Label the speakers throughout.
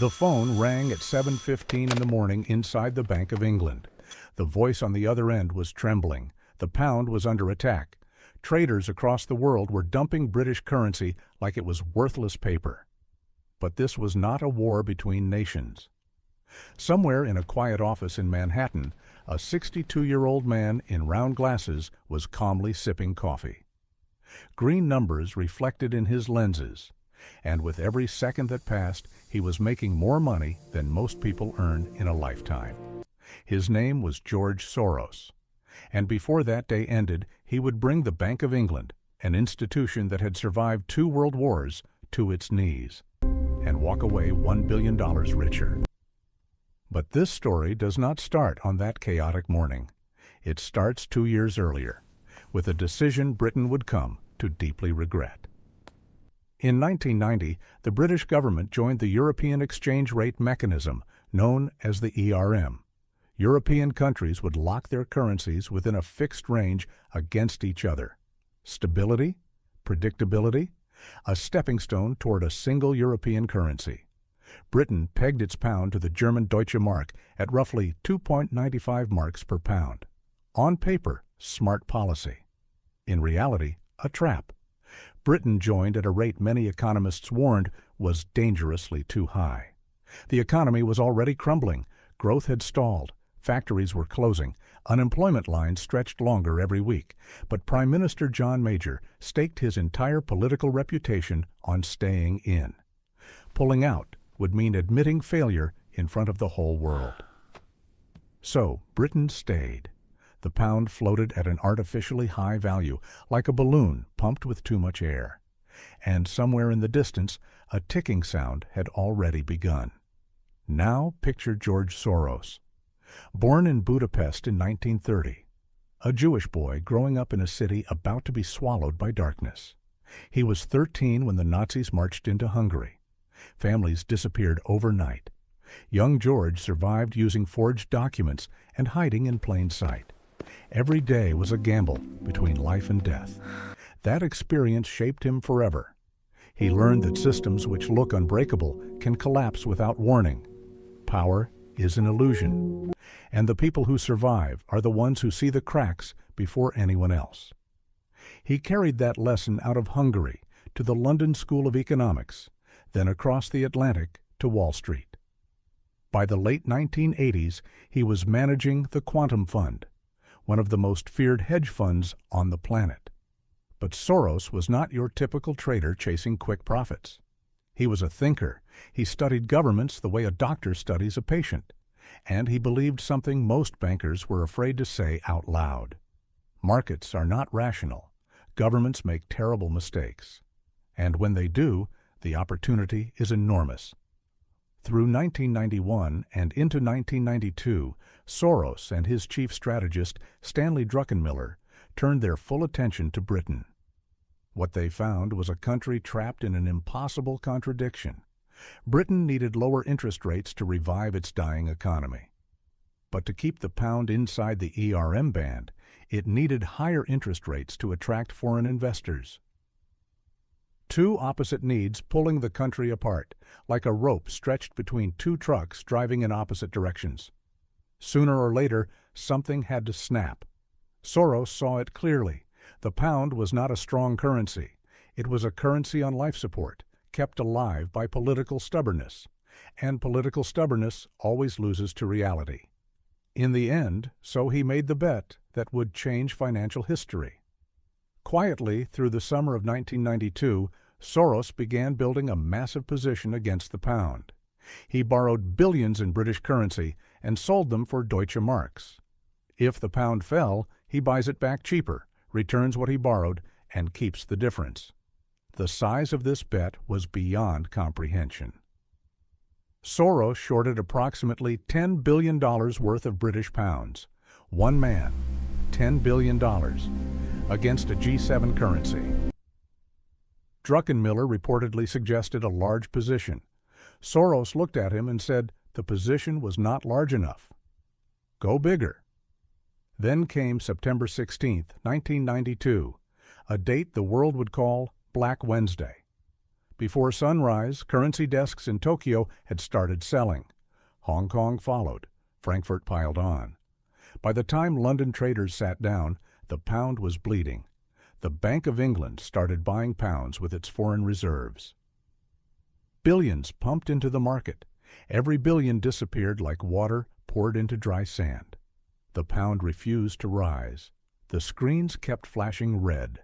Speaker 1: The phone rang at 7:15 in the morning inside the Bank of England. The voice on the other end was trembling. The pound was under attack. Traders across the world were dumping British currency like it was worthless paper. But this was not a war between nations. Somewhere in a quiet office in Manhattan, a 62-year-old man in round glasses was calmly sipping coffee. Green numbers reflected in his lenses, and with every second that passed, he was making more money than most people earn in a lifetime. His name was George Soros, and before that day ended, he would bring the Bank of England, an institution that had survived 2 world wars, to its knees, and walk away $1 billion richer. But this story does not start on that chaotic morning. It starts 2 years earlier, with a decision Britain would come to deeply regret. In 1990, the British government joined the European Exchange Rate Mechanism, known as the ERM. European countries would lock their currencies within a fixed range against each other. Stability, predictability, a stepping stone toward a single European currency. Britain pegged its pound to the German Deutsche Mark at roughly 2.95 marks per pound. On paper, smart policy. In reality, a trap. Britain joined at a rate many economists warned was dangerously too high. The economy was already crumbling. Growth had stalled. Factories were closing. Unemployment lines stretched longer every week. But Prime Minister John Major staked his entire political reputation on staying in. Pulling out would mean admitting failure in front of the whole world. So Britain stayed. The pound floated at an artificially high value, like a balloon pumped with too much air. And somewhere in the distance, a ticking sound had already begun. Now picture George Soros. Born in Budapest in 1930, a Jewish boy growing up in a city about to be swallowed by darkness. He was 13 when the Nazis marched into Hungary. Families disappeared overnight. Young George survived using forged documents and hiding in plain sight. Every day was a gamble between life and death. That experience shaped him forever. He learned that systems which look unbreakable can collapse without warning. Power is an illusion, and the people who survive are the ones who see the cracks before anyone else. He carried that lesson out of Hungary to the London School of Economics, then across the Atlantic to Wall Street. By the late 1980s, he was managing the Quantum Fund, one of the most feared hedge funds on the planet. But Soros was not your typical trader chasing quick profits. He was a thinker. He studied governments the way a doctor studies a patient. And he believed something most bankers were afraid to say out loud. Markets are not rational. Governments make terrible mistakes. And when they do, the opportunity is enormous. Through 1991 and into 1992, Soros and his chief strategist, Stanley Druckenmiller, turned their full attention to Britain. What they found was a country trapped in an impossible contradiction. Britain needed lower interest rates to revive its dying economy. But to keep the pound inside the ERM band, it needed higher interest rates to attract foreign investors. Two opposite needs pulling the country apart, like a rope stretched between 2 trucks driving in opposite directions. Sooner or later, something had to snap. Soros saw it clearly. The pound was not a strong currency. It was a currency on life support, kept alive by political stubbornness. And political stubbornness always loses to reality. In the end, so he made the bet that would change financial history. Quietly, through the summer of 1992, Soros began building a massive position against the pound. He borrowed billions in British currency and sold them for Deutsche Marks. If the pound fell, he buys it back cheaper, returns what he borrowed, and keeps the difference. The size of this bet was beyond comprehension. Soros shorted approximately $10 billion worth of British pounds. One man, $10 billion, against a G7 currency. Druckenmiller reportedly suggested a large position. Soros looked at him and said the position was not large enough. Go bigger. Then came September 16, 1992, a date the world would call Black Wednesday. Before sunrise, currency desks in Tokyo had started selling. Hong Kong followed. Frankfurt piled on. By the time London traders sat down, the pound was bleeding. The Bank of England started buying pounds with its foreign reserves. Billions pumped into the market. Every billion disappeared like water poured into dry sand. The pound refused to rise. The screens kept flashing red.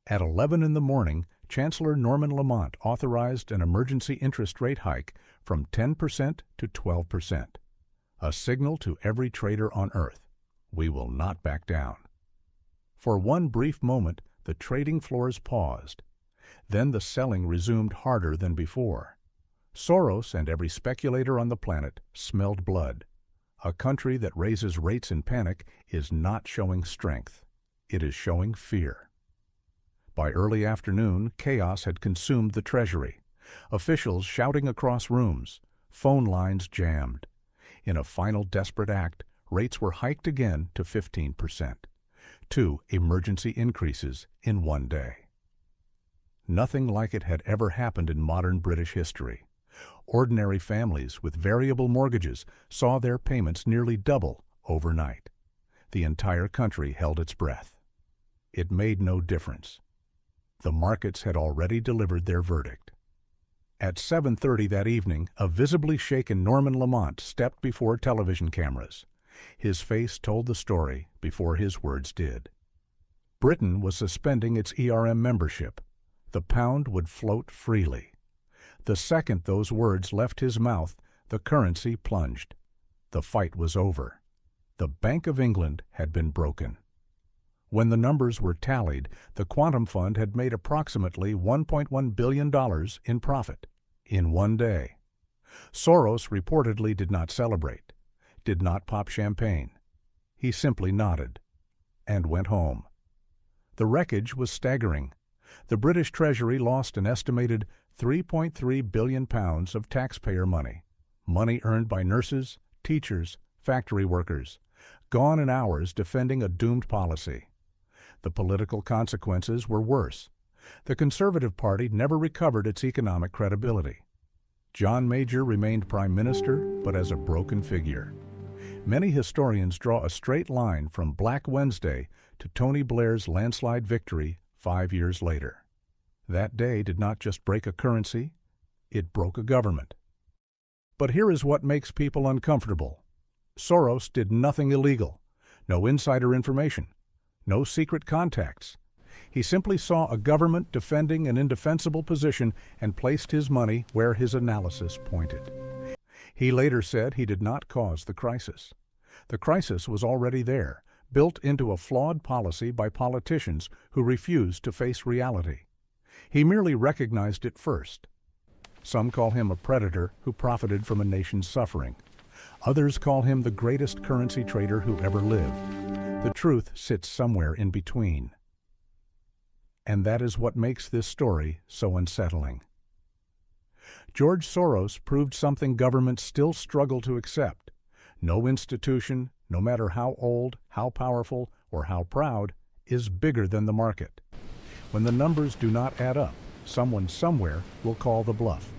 Speaker 1: At 11 in the morning, Chancellor Norman Lamont authorized an emergency interest rate hike from 10% to 12%. A signal to every trader on earth: we will not back down. For one brief moment, the trading floors paused. Then the selling resumed harder than before. Soros and every speculator on the planet smelled blood. A country that raises rates in panic is not showing strength. It is showing fear. By early afternoon, chaos had consumed the Treasury. Officials shouting across rooms, phone lines jammed. In a final desperate act, rates were hiked again to 15%. 2 emergency increases in one day. Nothing like it had ever happened in modern British history. Ordinary families with variable mortgages saw their payments nearly double overnight. The entire country held its breath. It made no difference. The markets had already delivered their verdict. At 7:30 that evening, a visibly shaken Norman Lamont stepped before television cameras. His face told the story before his words did. Britain was suspending its ERM membership. The pound would float freely. The second those words left his mouth, the currency plunged. The fight was over. The Bank of England had been broken. When the numbers were tallied, the Quantum Fund had made approximately $1.1 billion in profit in one day. Soros reportedly did not celebrate, did not pop champagne. He simply nodded and went home. The wreckage was staggering. The British Treasury lost an estimated £3.3 billion of taxpayer money, money earned by nurses, teachers, factory workers, gone in hours defending a doomed policy. The political consequences were worse. The Conservative Party never recovered its economic credibility. John Major remained Prime Minister, but as a broken figure. Many historians draw a straight line from Black Wednesday to Tony Blair's landslide victory 5 years later. That day did not just break a currency, it broke a government. But here is what makes people uncomfortable. Soros did nothing illegal, no insider information, no secret contacts. He simply saw a government defending an indefensible position and placed his money where his analysis pointed. He later said he did not cause the crisis. The crisis was already there, built into a flawed policy by politicians who refused to face reality. He merely recognized it first. Some call him a predator who profited from a nation's suffering. Others call him the greatest currency trader who ever lived. The truth sits somewhere in between. And that is what makes this story so unsettling. George Soros proved something governments still struggle to accept. No institution, no matter how old, how powerful, or how proud, is bigger than the market. When the numbers do not add up, someone somewhere will call the bluff.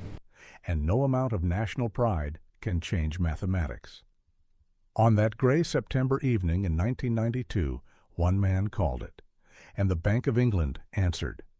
Speaker 1: And no amount of national pride can change mathematics. On that gray September evening in 1992, one man called it, and the Bank of England answered.